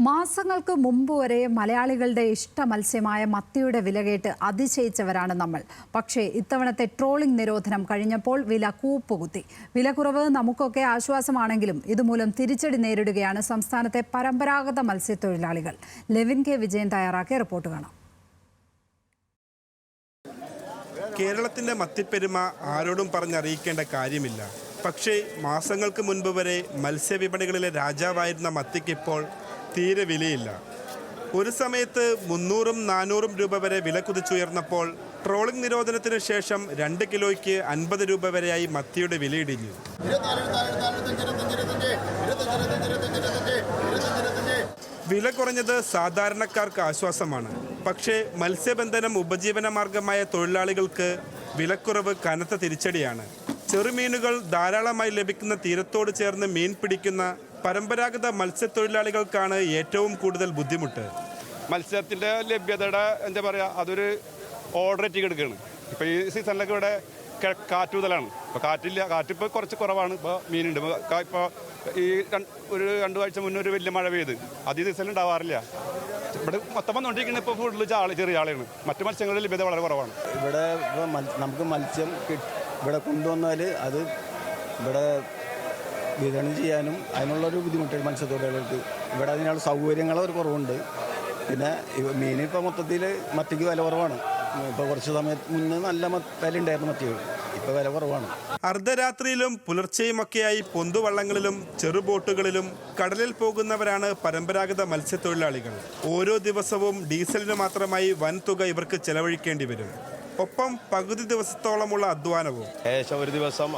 മാസങ്ങൾക്ക് മുമ്പ് വരെ മലയാളികളുടെ ഇഷ്ട മത്സ്യമായ മത്തിയുടെ വില കേട്ട് അതിശയിച്ചവരാണ് നമ്മൾ. പക്ഷേ ഇത്തവണത്തെ ട്രോളിംഗ് നിരോധനം കഴിഞ്ഞപ്പോൾ വില കൂപ്പുകുത്തി. വിലക്കുറവ് നമുക്കൊക്കെ ആശ്വാസമാണെങ്കിലും ഇതുമൂലം തിരിച്ചടി നേരിടുകയാണ് സംസ്ഥാനത്തെ പരമ്പരാഗത മത്സ്യത്തൊഴിലാളികൾ. ലെവിൻ കെ വിജയൻ തയ്യാറാക്കിയ റിപ്പോർട്ട് കാണാം. കേരളത്തിന്റെ മത്തിപ്പെരുമ ആരോടും പറഞ്ഞറിയിക്കേണ്ട കാര്യമില്ല. പക്ഷേ മാസങ്ങൾക്ക് മുൻപ് വരെ മത്സ്യവിപണികളിലെ രാജാവായിരുന്ന മത്തിക്കിപ്പോൾ തീരെ വിലയില്ല. ഒരു സമയത്ത് 300-400 രൂപ വരെ വില കുതിച്ചുയർന്നപ്പോൾ ട്രോളിംഗ് നിരോധനത്തിന് ശേഷം 2 കിലോയ്ക്ക് 50 രൂപ വരെയായി മത്തിയുടെ വിലയിടിഞ്ഞു. വില കുറഞ്ഞത് സാധാരണക്കാർക്ക് ആശ്വാസമാണ്. പക്ഷേ മത്സ്യബന്ധനം ഉപജീവന മാർഗമായ തൊഴിലാളികൾക്ക് വിലക്കുറവ് കനത്ത തിരിച്ചടിയാണ്. ചെറുമീനുകൾ ധാരാളമായി ലഭിക്കുന്ന തീരത്തോട് ചേർന്ന് മീൻ പിടിക്കുന്ന പരമ്പരാഗത മത്സ്യത്തൊഴിലാളികൾക്കാണ് ഏറ്റവും കൂടുതൽ ബുദ്ധിമുട്ട്. മത്സ്യത്തിൻ്റെ ലഭ്യതയുടെ എന്താ പറയുക, അതൊരു ഓർഡർ എത്തി കിടക്കുകയാണ്. ഇപ്പോൾ ഈ സീസണിലൊക്കെ ഇവിടെ കാറ്റുതലാണ്. ഇപ്പോൾ കാറ്റില്ല, കാറ്റിപ്പോൾ കുറച്ച് കുറവാണ്. ഇപ്പോൾ മീനുണ്ട്. ഇപ്പോൾ ഈ ഒരു 2 ആഴ്ച മുന്നേ ഒരു വലിയ മഴ പെയ്ത് അത് ഈ സീസണിൽ ഉണ്ടാവാറില്ല. ഇവിടെ മൊത്തം വന്നുകൊണ്ടിരിക്കുന്നത് ഇപ്പോൾ ഫുള്ള് ചെറിയ ആളാണ്. മറ്റു മത്സ്യങ്ങളുടെ ലഭ്യത വളരെ കുറവാണ്. ഇവിടെ നമുക്ക് മത്സ്യം ഇവിടെ കൊണ്ടുവന്നാൽ അത് ഇവിടെ വിതരണം ചെയ്യാനും അതിനുള്ളൊരു ബുദ്ധിമുട്ട് മത്സ്യത്തൊഴിലാളികൾക്ക്. ഇവിടെ അതിനുള്ള സൗകര്യങ്ങൾ ഒരു കുറവുണ്ട്. പിന്നെ മീൻ ഇപ്പോൾ മൊത്തത്തിൽ മത്തിക്ക് വില കുറവാണ്. ഇപ്പോൾ കുറച്ച് സമയത്ത് മുന്നേ നല്ല വില ഉണ്ടായിരുന്നു മത്തികൾ. ഇപ്പോൾ വില കുറവാണ്. അർദ്ധരാത്രിയിലും പുലർച്ചെയുമൊക്കെയായി പൊന്തുവള്ളങ്ങളിലും ചെറുബോട്ടുകളിലും കടലിൽ പോകുന്നവരാണ് പരമ്പരാഗത മത്സ്യത്തൊഴിലാളികൾ. ഓരോ ദിവസവും ഡീസലിന് മാത്രമായി വൻതുക ഇവർക്ക് ചെലവഴിക്കേണ്ടി വരും. ഒപ്പം പകുതി ദിവസത്തോളമുള്ള അധ്വാനവും. ഏകദേശം ഒരു ദിവസം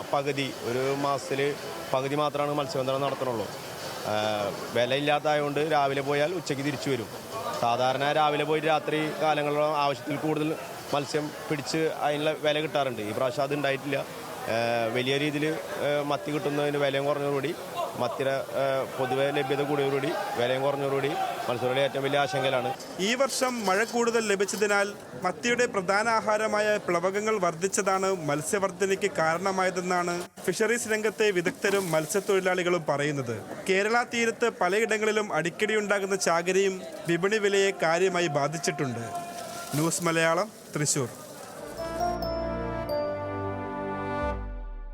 ഒരു മാസത്തിൽ പകുതി മാത്രമാണ് മത്സ്യബന്ധനം നടത്തണുള്ളൂ. വിലയില്ലാത്തതുകൊണ്ട് രാവിലെ പോയാൽ ഉച്ചയ്ക്ക് തിരിച്ചു വരും. സാധാരണ രാവിലെ പോയിട്ട് രാത്രി കാലങ്ങളിലും ആവശ്യത്തിൽ കൂടുതൽ മത്സ്യം പിടിച്ച് അതിനുള്ള വില കിട്ടാറുണ്ട്. ഈ പ്രാവശ്യം അത് ഉണ്ടായിട്ടില്ല. വലിയ രീതിയിൽ മത്തി കിട്ടുന്നതിന് വിലയും കുറഞ്ഞതോടുകൂടി മത്തിയുടെ പൊതുവെ ലഭ്യത കൂടിയതോടുകൂടി വിലയും കുറഞ്ഞതോടുകൂടി മത്സ്യങ്ങളുടെ ഏറ്റവും വലിയ ആശങ്കയിലാണ്. ഈ വർഷം മഴ കൂടുതൽ ലഭിച്ചതിനാൽ മത്തിയുടെ പ്രധാന ആഹാരമായ പ്ലവകങ്ങൾ വർദ്ധിച്ചതാണ് മത്സ്യവർദ്ധനയ്ക്ക് കാരണമായതെന്നാണ് ഫിഷറീസ് രംഗത്തെ വിദഗ്ധരും മത്സ്യത്തൊഴിലാളികളും പറയുന്നത്. കേരള തീരത്ത് പലയിടങ്ങളിലും അടിക്കടിയുണ്ടാകുന്ന ചാകരയും വിപണി വിലയെ കാര്യമായി ബാധിച്ചിട്ടുണ്ട്. ന്യൂസ് മലയാളം, തൃശ്ശൂർ.